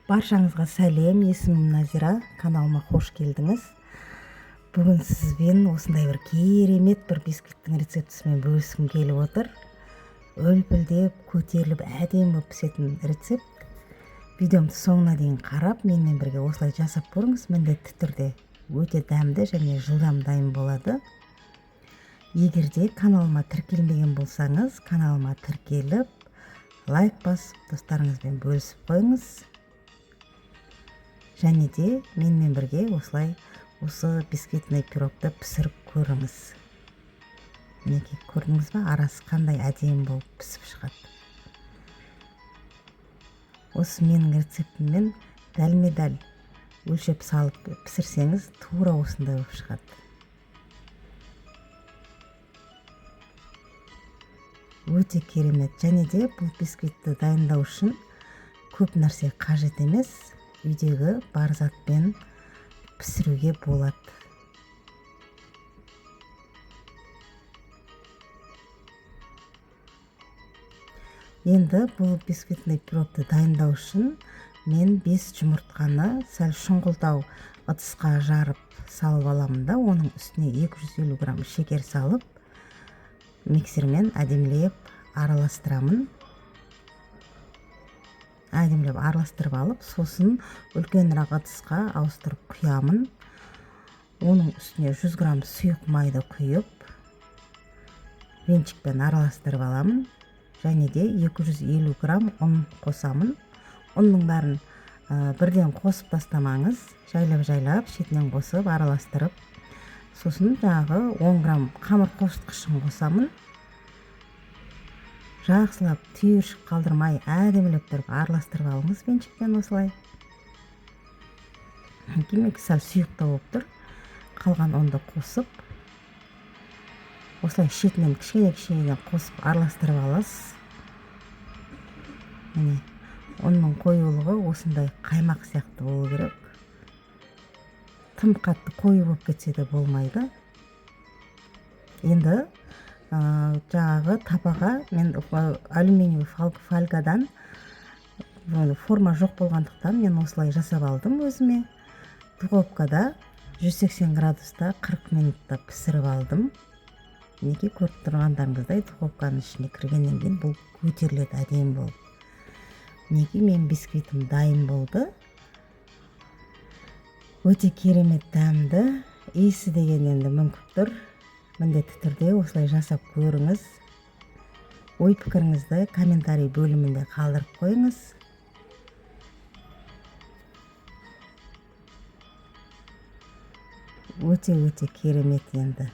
Баршаңызға сәлем, есімім Назира, каналыма қош келдіңіз. Бүгін сізбен осындай бір керемет бір бисквиттің рецептісімен бөліскім келіп отыр. Үлпілдеп, көтеріліп, әдемі пісетін рецепт. Видеомды соңына дейін қарап, менімен бірге осылай жасап көріңіз. Міндетті түрде өте дәмді және жылдам дайын болады. Егер де каналыма тіркелмеген болсаңыз, каналыма тіркеліп, лайк басып, достарыңызбен бөлісіп қойыңыз. Және де менімен бірге осылай осы бисквитный пирогты пісіріп көріңіз. Мінекей, көрдіңіз ба, арасы қандай әдемі болып пісіп шығады. Осы менің рецептіммен дәлме-дәл өлшеп салып пісірсеңіз, тура осындай болып шығады. Өте керемет. Және де бұл бисквитті дайындау үшін көп нәрсе қажет емес. Үйдегі бар затпен пісіруге болады. Енді бұл бисквитный пирогты дайындау үшін мен 5 жұмыртқаны сәл шұңғылтау ыдысқа жарып салып аламын да, оның үстіне 250 грамм шекер салып, миксермен әдемілеп араластырамын. Әдемілеп араластырып алып, сосын үлкенірек ыдысқа ауыстырып құямын. Оның үстіне 100 грамм сұйық майды құйып, венчикпен араластырып аламын. Және де 250 грамм ұн қосамын. Ұнның бәрін бірден қосып тастамаңыз, жайлап шетінен қосып араластырып, сосын жаңағы 10 грамм қамыр қосқышын қосамын. Жақсылап түйіршік қалдырмай әдемілеп тұрып араластырып алыңыз венчикпен осылай. Кемек сәл сұйықта болып тұр. Қалған ұнды қосып, осылай шетінен кішкене қосып араластырып аласыз. Міне, ұнның қоюлығы осындай қаймақ сияқты болу керек. Тым қатты қою болып кетсе де болмайды. Енді жаңағы табаға мен алюминиевый фольгадан форма жоқ болғандықтан мен осылай жасап алдым өзіме. Духовкада 180 градуста 40 минутта пісіріп алдым. Неге көріп тұрғандарыңыздай, духовканың ішіне кіргеннен кейін бұл көтеріледі әдемі болып. Неге мен бисквитім дайын болды. Өте керемет дәмді, иісі деген енді мүңкіп тұр. Міндетті түрде осылай жасап көріңіз. Ой пікіріңізді комментарий бөлімінде қалдырып қойыңыз. Өте керемет енді.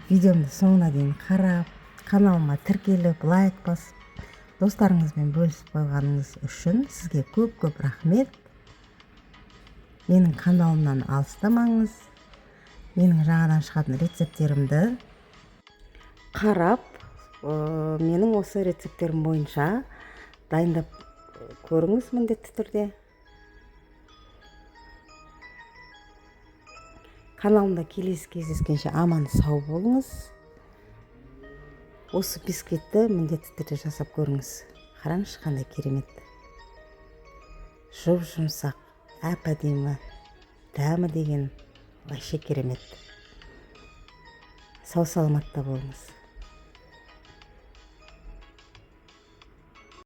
Видеомды соңына дейін қарап, каналыма тіркеліп, лайк басып, достарыңызбен бөлісіп қойғаныңыз үшін сізге көп рахмет. Менің каналымнан алыстамаңыз. Менің жаңадан шығатын рецепттерімді қарап, менің осы рецепттерім бойынша дайындап көріңіз міндетті түрде. Каналымда келесі кездескенше аман сау болыңыз. Осы бисквитті міндетті түрде жасап көріңіз. Қараңызшы қандай керемет. Жұмсақ, әп-әдемі, дәмі деген вообще керемет. Сау саламатта болыңыз.